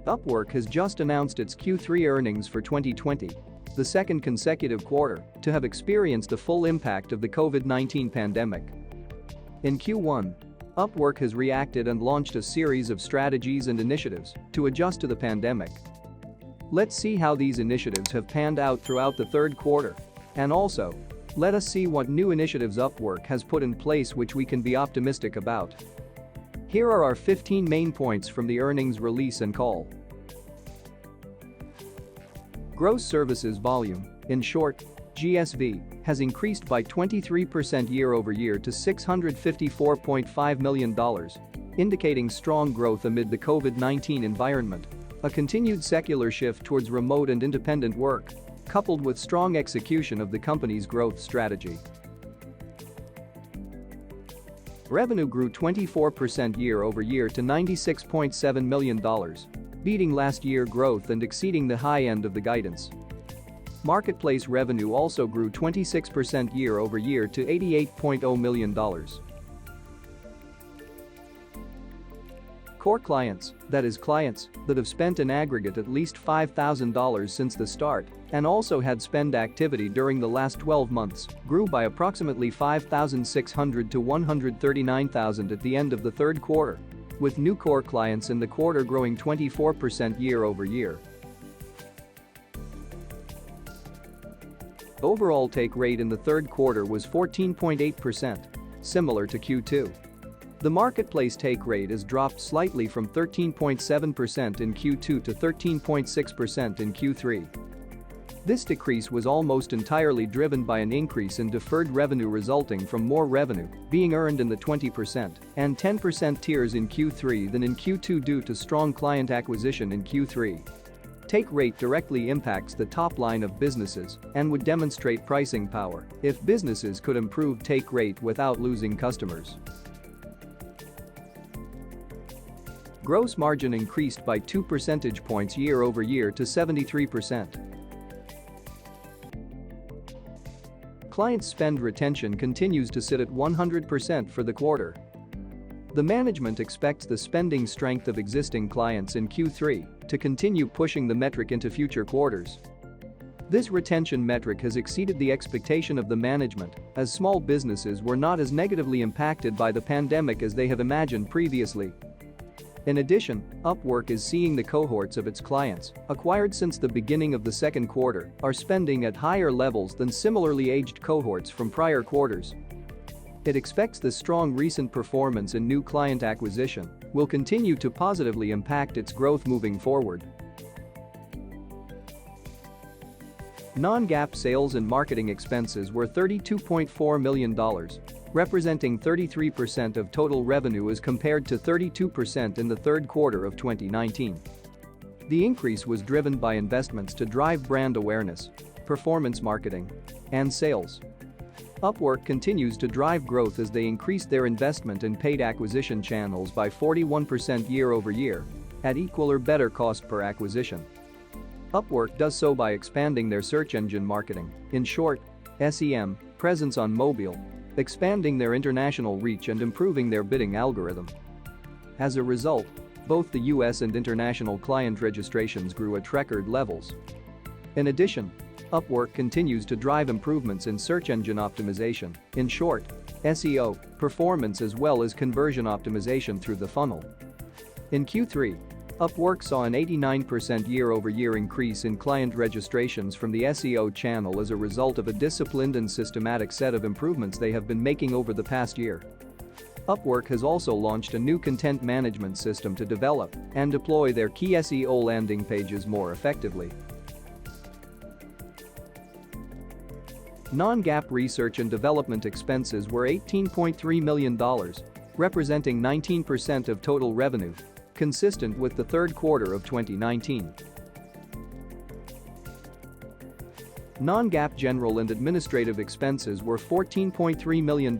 Upwork has just announced its Q3 earnings for 2020, the second consecutive quarter to have experienced the full impact of the COVID-19 pandemic. In Q1, Upwork has reacted and launched a series of strategies and initiatives to adjust to the pandemic. Let's see how these initiatives have panned out throughout the third quarter, and also, let us see what new initiatives Upwork has put in place which we can be optimistic about. Here are our 15 main points from the earnings release and call. Gross services volume, in short, GSV, has increased by 23% year-over-year to $654.5 million, indicating strong growth amid the COVID-19 environment, a continued secular shift towards remote and independent work, coupled with strong execution of the company's growth strategy. Revenue grew 24% year-over-year to $96.7 million, beating last year's growth and exceeding the high end of the guidance. Marketplace revenue also grew 26% year-over-year to $88.0 million. Core clients, that is clients that have spent in aggregate at least $5,000 since the start and also had spend activity during the last 12 months, grew by approximately 5,600 to 139,000 at the end of the third quarter, with new core clients in the quarter growing 24% year-over-year. Overall take rate in the third quarter was 14.8%, similar to Q2. The marketplace take rate has dropped slightly from 13.7% in Q2 to 13.6% in Q3. This decrease was almost entirely driven by an increase in deferred revenue resulting from more revenue being earned in the 20% and 10% tiers in Q3 than in Q2 due to strong client acquisition in Q3. Take rate directly impacts the top line of businesses and would demonstrate pricing power if businesses could improve take rate without losing customers. Gross margin increased by 2 percentage points year-over-year to 73%. Client spend retention continues to sit at 100% for the quarter. The management expects the spending strength of existing clients in Q3 to continue pushing the metric into future quarters. This retention metric has exceeded the expectation of the management, as small businesses were not as negatively impacted by the pandemic as they have imagined previously. In addition, Upwork is seeing the cohorts of its clients, acquired since the beginning of the second quarter, are spending at higher levels than similarly aged cohorts from prior quarters. It expects the strong recent performance in new client acquisition will continue to positively impact its growth moving forward. Non-GAAP sales and marketing expenses were $32.4 million, representing 33% of total revenue as compared to 32% in the third quarter of 2019. The increase was driven by investments to drive brand awareness, performance marketing, and sales. Upwork continues to drive growth as they increase their investment in paid acquisition channels by 41% year-over-year at equal or better cost per acquisition. Upwork does so by expanding their search engine marketing, in short, SEM, presence on mobile, expanding their international reach and improving their bidding algorithm. As a result, both the US and international client registrations grew at record levels. In addition, Upwork continues to drive improvements in search engine optimization, in short, SEO, performance as well as conversion optimization through the funnel. In Q3, Upwork saw an 89% year-over-year increase in client registrations from the SEO channel as a result of a disciplined and systematic set of improvements they have been making over the past year. Upwork has also launched a new content management system to develop and deploy their key SEO landing pages more effectively. Non-GAAP research and development expenses were $18.3 million, representing 19% of total revenue, consistent with the third quarter of 2019. Non-GAAP general and administrative expenses were $14.3 million,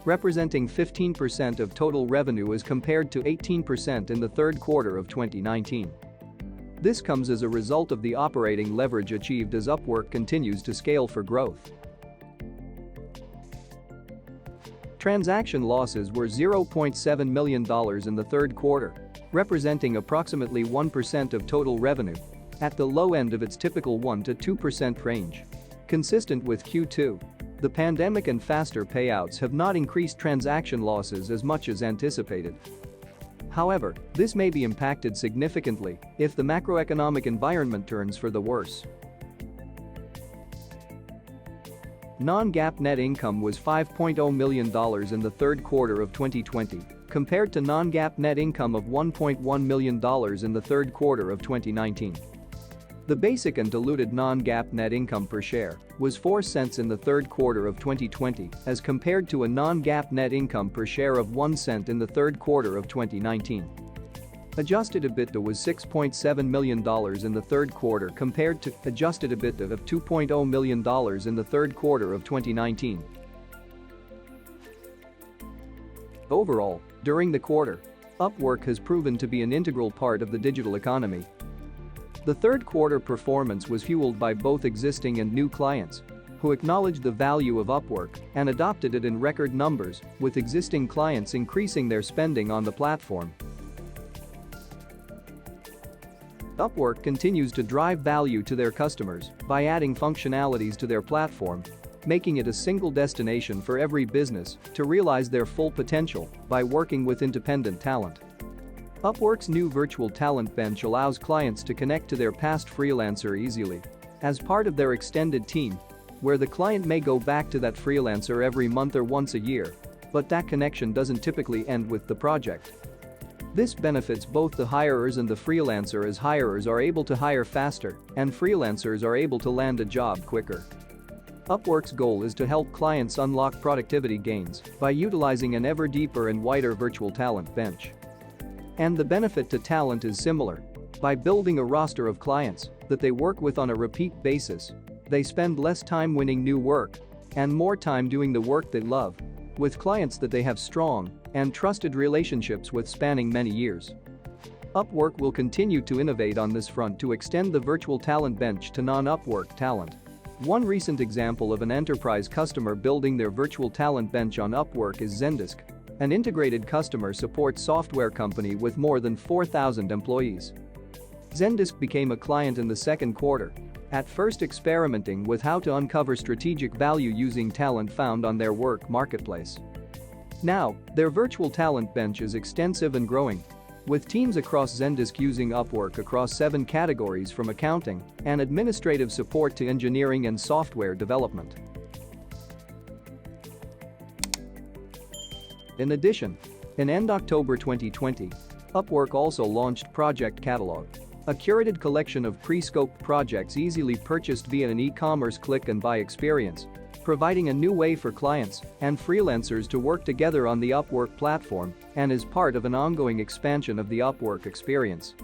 representing 15% of total revenue as compared to 18% in the third quarter of 2019. This comes as a result of the operating leverage achieved as Upwork continues to scale for growth. Transaction losses were $0.7 million in the third quarter, representing approximately 1% of total revenue, at the low end of its typical 1 to 2% range. Consistent with Q2, the pandemic and faster payouts have not increased transaction losses as much as anticipated. However, this may be impacted significantly if the macroeconomic environment turns for the worse. Non-GAAP net income was $5.0 million in the third quarter of 2020, compared to non-GAAP net income of $1.1 million in the third quarter of 2019. The basic and diluted non-GAAP net income per share was 4 cents in the third quarter of 2020 as compared to a non-GAAP net income per share of 1 cent in the third quarter of 2019. Adjusted EBITDA was $6.7 million in the third quarter compared to adjusted EBITDA of $2.0 million in the third quarter of 2019. Overall, during the quarter, Upwork has proven to be an integral part of the digital economy. The third quarter performance was fueled by both existing and new clients who acknowledged the value of Upwork and adopted it in record numbers, with existing clients increasing their spending on the platform. Upwork continues to drive value to their customers by adding functionalities to their platform, making it a single destination for every business to realize their full potential by working with independent talent. Upwork's new virtual talent bench allows clients to connect to their past freelancer easily as part of their extended team, where the client may go back to that freelancer every month or once a year, but that connection doesn't typically end with the project. This benefits both the hirers and the freelancer, as hirers are able to hire faster and freelancers are able to land a job quicker. Upwork's goal is to help clients unlock productivity gains by utilizing an ever deeper and wider virtual talent bench. And the benefit to talent is similar. By building a roster of clients that they work with on a repeat basis, they spend less time winning new work and more time doing the work they love, with clients that they have strong and trusted relationships with spanning many years. Upwork will continue to innovate on this front to extend the virtual talent bench to non-Upwork talent. One recent example of an enterprise customer building their virtual talent bench on Upwork is Zendesk, an integrated customer support software company with more than 4,000 employees. Zendesk became a client in the second quarter, at first experimenting with how to uncover strategic value using talent found on their work marketplace. Now, their virtual talent bench is extensive and growing, with teams across Zendesk using Upwork across 7 categories from accounting and administrative support to engineering and software development. In addition, in end October 2020, Upwork also launched Project Catalog, a curated collection of pre-scoped projects easily purchased via an e-commerce click and buy experience, providing a new way for clients and freelancers to work together on the Upwork platform and is part of an ongoing expansion of the Upwork experience.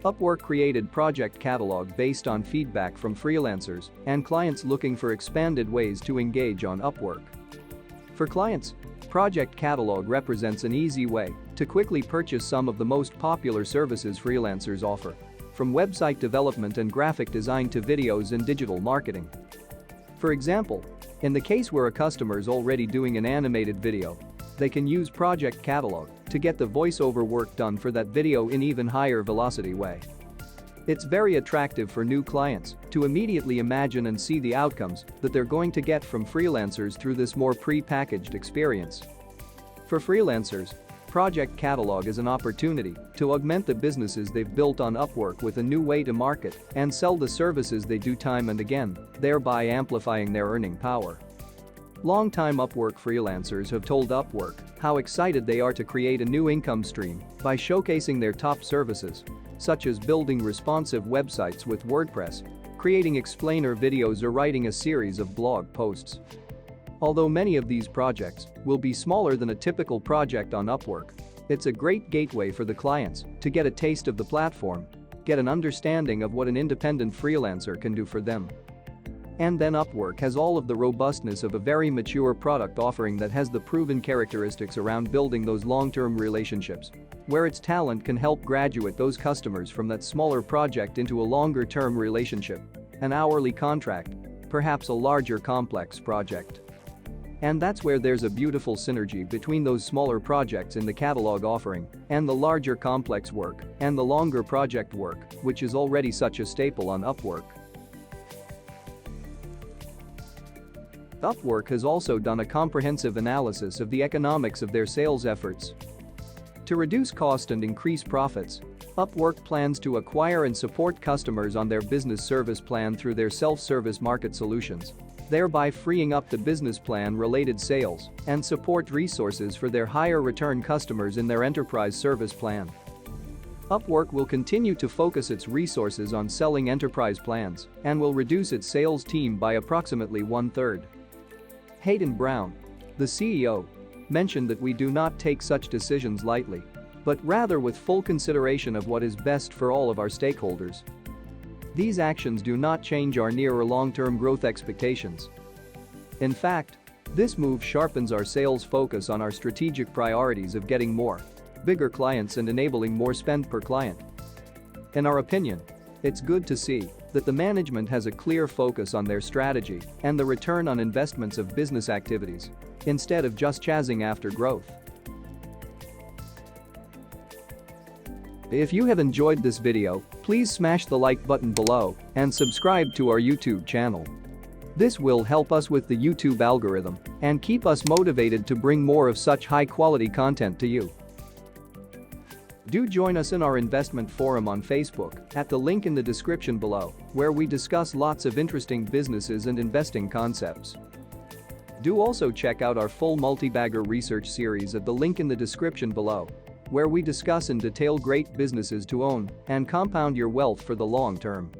Upwork created Project Catalog based on feedback from freelancers and clients looking for expanded ways to engage on Upwork. For clients, Project Catalog represents an easy way to quickly purchase some of the most popular services freelancers offer, from website development and graphic design to videos and digital marketing. For example, in the case where a customer is already doing an animated video, they can use Project Catalog to get the voiceover work done for that video in even higher velocity way. It's very attractive for new clients to immediately imagine and see the outcomes that they're going to get from freelancers through this more pre-packaged experience. For freelancers, Project Catalog is an opportunity to augment the businesses they've built on Upwork with a new way to market and sell the services they do time and again, thereby amplifying their earning power. Longtime Upwork freelancers have told Upwork how excited they are to create a new income stream by showcasing their top services, such as building responsive websites with WordPress, creating explainer videos, or writing a series of blog posts. Although many of these projects will be smaller than a typical project on Upwork, it's a great gateway for the clients to get a taste of the platform, get an understanding of what an independent freelancer can do for them. And then Upwork has all of the robustness of a very mature product offering that has the proven characteristics around building those long-term relationships, where its talent can help graduate those customers from that smaller project into a longer-term relationship, an hourly contract, perhaps a larger complex project. And that's where there's a beautiful synergy between those smaller projects in the catalog offering and the larger complex work and the longer project work, which is already such a staple on Upwork. Upwork has also done a comprehensive analysis of the economics of their sales efforts. To reduce cost and increase profits, Upwork plans to acquire and support customers on their business service plan through their self-service market solutions, thereby freeing up the business plan-related sales and support resources for their higher-return customers in their enterprise service plan. Upwork will continue to focus its resources on selling enterprise plans and will reduce its sales team by approximately 1/3. Hayden Brown, the CEO, mentioned that we do not take such decisions lightly, but rather with full consideration of what is best for all of our stakeholders. These actions do not change our near or long-term growth expectations. In fact, this move sharpens our sales focus on our strategic priorities of getting more, bigger clients and enabling more spend per client. In our opinion, it's good to see that the management has a clear focus on their strategy and the return on investments of business activities, instead of just chasing after growth. If you have enjoyed this video, please smash the like button below and subscribe to our YouTube channel. This will help us with the YouTube algorithm and keep us motivated to bring more of such high-quality content to you. Do join us in our investment forum on Facebook at the link in the description below, where we discuss lots of interesting businesses and investing concepts. Do also check out our full multi-bagger research series at the link in the description below, where we discuss in detail great businesses to own and compound your wealth for the long term.